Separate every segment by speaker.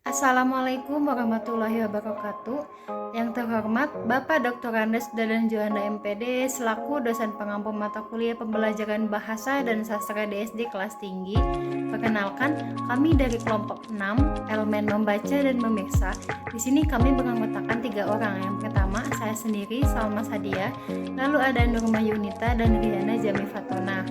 Speaker 1: Assalamualaikum warahmatullahi wabarakatuh. Yang terhormat Bapak Dr. Andes Dadan Juanda MPD selaku dosen pengampu mata kuliah pembelajaran bahasa dan sastra DSD kelas tinggi. Perkenalkan, kami dari kelompok 6 elemen membaca dan memirsa. Di sini kami beranggotakan 3 orang. Yang pertama saya sendiri Salma Sadia, lalu ada Nurma Yunita dan Riana Jami Fatona.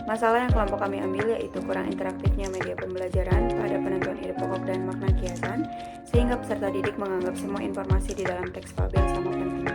Speaker 2: Masalah yang kelompok kami ambil yaitu kurang interaktifnya media pembelajaran pada penentuan ide pokok dan makna kiasan, sehingga peserta didik menganggap semua informasi di dalam teks fabel sama pentingnya.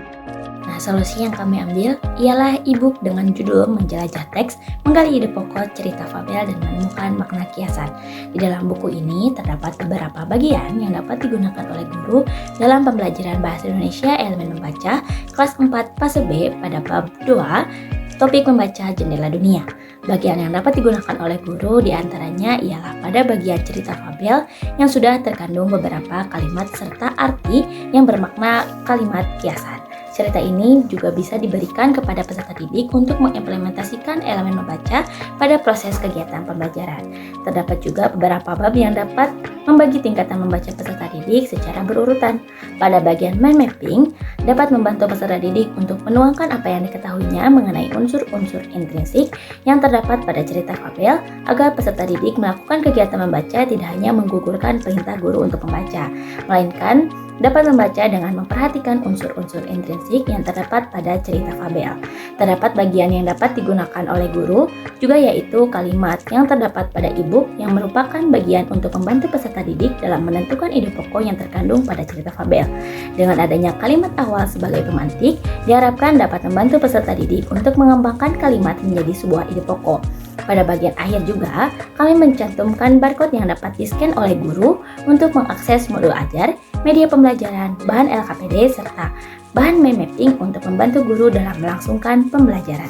Speaker 3: Nah, solusi yang kami ambil ialah e-book dengan judul Menjelajah Teks, Menggali Ide Pokok Cerita Fabel dan Menemukan Makna Kiasan. Di dalam buku ini terdapat beberapa bagian yang dapat digunakan oleh guru dalam pembelajaran Bahasa Indonesia elemen membaca kelas 4 fase B pada bab 2, topik membaca jendela dunia. Bagian yang dapat digunakan oleh guru diantaranya ialah pada bagian cerita fabel yang sudah terkandung beberapa kalimat serta arti yang bermakna kalimat kiasan. Cerita ini juga bisa diberikan kepada peserta didik untuk mengimplementasikan elemen membaca pada proses kegiatan pembelajaran. Terdapat juga beberapa bab yang dapat membagi tingkatan membaca peserta didik secara berurutan. Pada bagian mind mapping, dapat membantu peserta didik untuk menuangkan apa yang diketahuinya mengenai unsur-unsur intrinsik yang terdapat pada cerita fabel agar peserta didik melakukan kegiatan membaca tidak hanya menggugurkan perintah guru untuk membaca, melainkan dapat membaca dengan memperhatikan unsur-unsur intrinsik yang terdapat pada cerita fabel. Terdapat bagian yang dapat digunakan oleh guru, juga yaitu kalimat yang terdapat pada e-book yang merupakan bagian untuk membantu peserta didik dalam menentukan ide pokok yang terkandung pada cerita fabel. Dengan adanya kalimat awal sebagai pemantik, diharapkan dapat membantu peserta didik untuk mengembangkan kalimat menjadi sebuah ide pokok. Pada bagian akhir juga, kami mencantumkan barcode yang dapat di-scan oleh guru untuk mengakses modul ajar, media pembelajaran, bahan LKPD, serta bahan mind mapping untuk membantu guru dalam melangsungkan pembelajaran.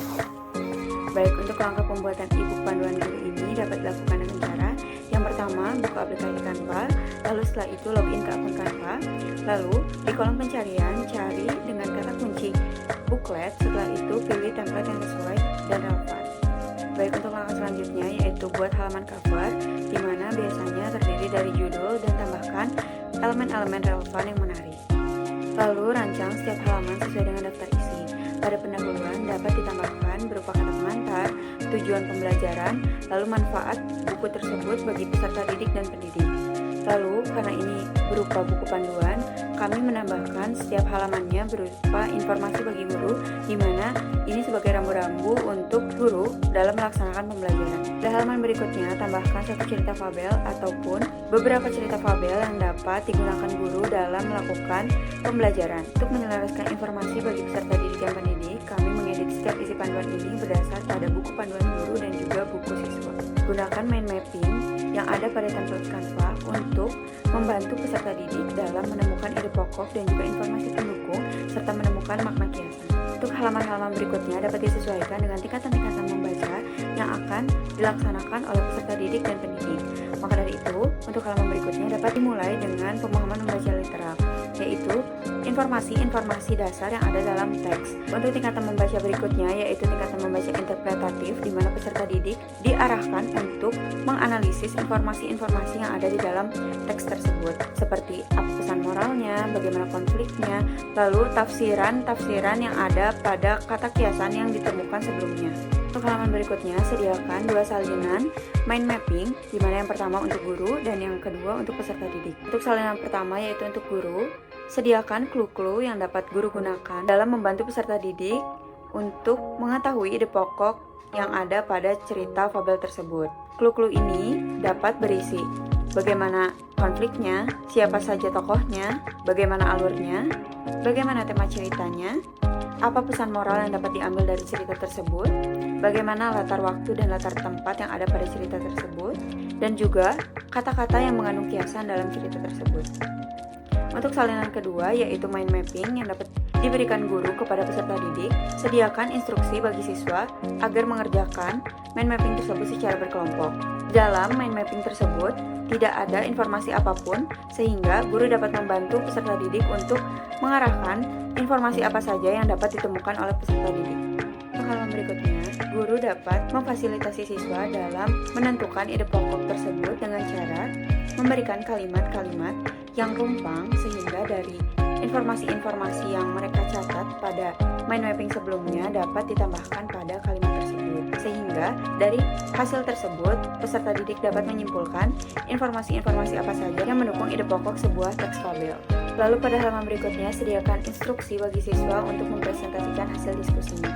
Speaker 2: Baik, untuk langkah pembuatan e-book panduan guru ini dapat dilakukan dengan cara yang pertama, buka aplikasi Canva, lalu setelah itu login ke akun Canva, lalu di kolom pencarian cari dengan kata kunci booklet, setelah itu pilih template yang sesuai dan relevan. Baik, untuk langkah selanjutnya yaitu buat halaman cover, di mana biasanya terdiri dari judul dan tambahkan elemen-elemen relevan yang menarik. Lalu rancang setiap halaman sesuai dengan daftar isi. Pada pendahuluan dapat ditambahkan berupa kata pengantar, tujuan pembelajaran, lalu manfaat buku tersebut bagi peserta didik dan pendidik. Lalu, karena ini berupa buku panduan, kami menambahkan setiap halamannya berupa informasi bagi guru, di mana ini sebagai rambu-rambu untuk guru dalam melaksanakan pembelajaran. Pada halaman berikutnya, tambahkan satu cerita fabel ataupun beberapa cerita fabel yang dapat digunakan guru dalam melakukan pembelajaran. Untuk menyelaraskan informasi bagi peserta didik dan pendidik, kami mengedit setiap isi panduan ini berdasar pada buku panduan guru dan juga buku siswa. Gunakan mind mapping yang ada pada template Canva untuk membantu peserta didik dalam menemukan ide pokok dan juga informasi pendukung serta menemukan makna kiasan. Untuk halaman-halaman berikutnya dapat disesuaikan dengan tingkatan-tingkatan membaca yang akan dilaksanakan oleh peserta didik dan pendidik. Maka dari itu, untuk halaman berikutnya dapat dimulai dengan pemahaman membaca literal, yaitu informasi-informasi dasar yang ada dalam teks. Untuk tingkatan membaca berikutnya yaitu tingkatan membaca interpretatif, di mana peserta didik diarahkan untuk menganalisis informasi-informasi yang ada di dalam teks tersebut, seperti apa pesan moralnya, bagaimana konfliknya, lalu tafsiran yang ada pada kata kiasan yang ditemukan sebelumnya. Untuk halaman berikutnya, sediakan 2 salinan mind mapping, di mana yang pertama untuk guru dan yang kedua untuk peserta didik. Untuk salinan pertama yaitu untuk guru, sediakan clue-clue yang dapat guru gunakan dalam membantu peserta didik untuk mengetahui ide pokok yang ada pada cerita fabel tersebut. Clue-clue ini dapat berisi bagaimana konfliknya, siapa saja tokohnya, bagaimana alurnya, bagaimana tema ceritanya, apa pesan moral yang dapat diambil dari cerita tersebut, bagaimana latar waktu dan latar tempat yang ada pada cerita tersebut, dan juga kata-kata yang mengandung kiasan dalam cerita tersebut. Untuk salinan kedua yaitu mind mapping yang dapat diberikan guru kepada peserta didik, sediakan instruksi bagi siswa agar mengerjakan mind mapping tersebut secara berkelompok. Dalam mind mapping tersebut tidak ada informasi apapun, sehingga guru dapat membantu peserta didik untuk mengarahkan informasi apa saja yang dapat ditemukan oleh peserta didik. Untuk halaman berikutnya, guru dapat memfasilitasi siswa dalam menentukan ide pokok tersebut dengan cara memberikan kalimat-kalimat yang rumpang sehingga dari informasi-informasi yang mereka catat pada mind mapping sebelumnya dapat ditambahkan pada kalimat tersebut. Sehingga dari hasil tersebut, peserta didik dapat menyimpulkan informasi-informasi apa saja yang mendukung ide pokok sebuah teks fabel. Lalu pada halaman berikutnya, sediakan instruksi bagi siswa untuk mempresentasikan hasil diskusinya.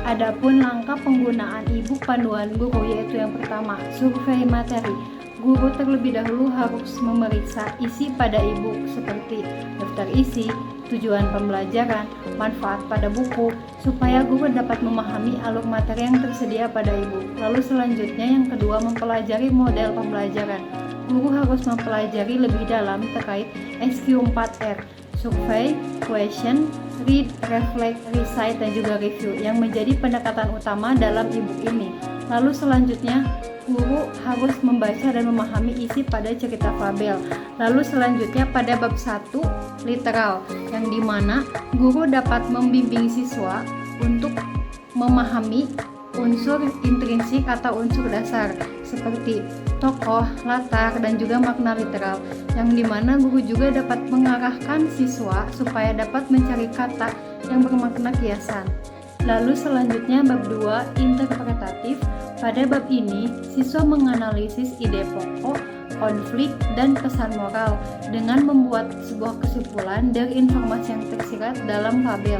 Speaker 1: Adapun langkah penggunaan e-book panduan guru yaitu yang pertama, survei materi. Guru terlebih dahulu harus memeriksa isi pada e-book seperti daftar isi, tujuan pembelajaran, manfaat pada buku, supaya guru dapat memahami alur materi yang tersedia pada e-book. Lalu selanjutnya yang kedua, mempelajari model pembelajaran. Guru harus mempelajari lebih dalam terkait SQ4R, survei, question, read, reflect, recite, dan juga review yang menjadi pendekatan utama dalam e-book ini. Lalu selanjutnya, guru harus membaca dan memahami isi pada cerita fabel. Lalu selanjutnya pada bab 1, literal, yang dimana guru dapat membimbing siswa untuk memahami unsur intrinsik atau unsur dasar seperti tokoh, latar, dan juga makna literal, yang dimana guru juga dapat mengarahkan siswa supaya dapat mencari kata yang bermakna kiasan. Lalu selanjutnya bab 2, interpretatif. Pada bab ini, siswa menganalisis ide pokok, konflik, dan pesan moral dengan membuat sebuah kesimpulan dari informasi yang tersirat dalam fabel.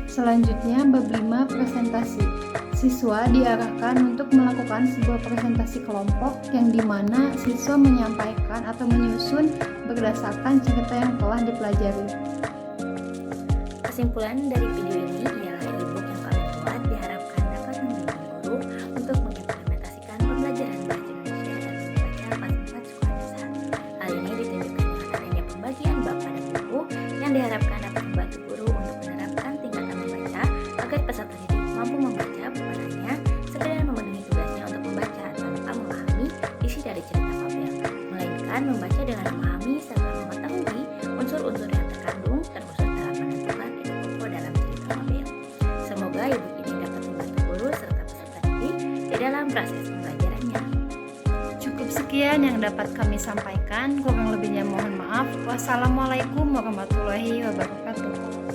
Speaker 1: Selanjutnya bab 5, presentasi. Siswa diarahkan untuk melakukan sebuah presentasi kelompok yang dimana siswa menyampaikan atau menyusun berdasarkan cerita yang telah dipelajari.
Speaker 3: Kesimpulan dari video ini ialah e-book yang kami buat diharapkan dapat membimbing guru untuk mengimplementasikan pembelajaran bahasa Indonesia dan membaca pas 4 sekolah dasar. Hal ini ditunjukkan dengan adanya pembagian bab pada buku yang diharapkan dapat membantu guru untuk menerapkan tingkatan membaca agar peserta didik mampu membaca bukan hanya sekedar memenuhi tugasnya untuk membaca tanpa memahami isi dari cerita fabel, melainkan membaca dengan memahami serta mengetahui unsur-unsur yang terkandung terkhusus dalam menentukan ide pokok dalam cerita fabel. Semoga e-book ini dapat membantu guru serta peserta didik di dalam proses pembelajarannya.
Speaker 1: Cukup sekian yang dapat kami sampaikan, kurang lebihnya mohon maaf. Wassalamualaikum warahmatullahi wabarakatuh.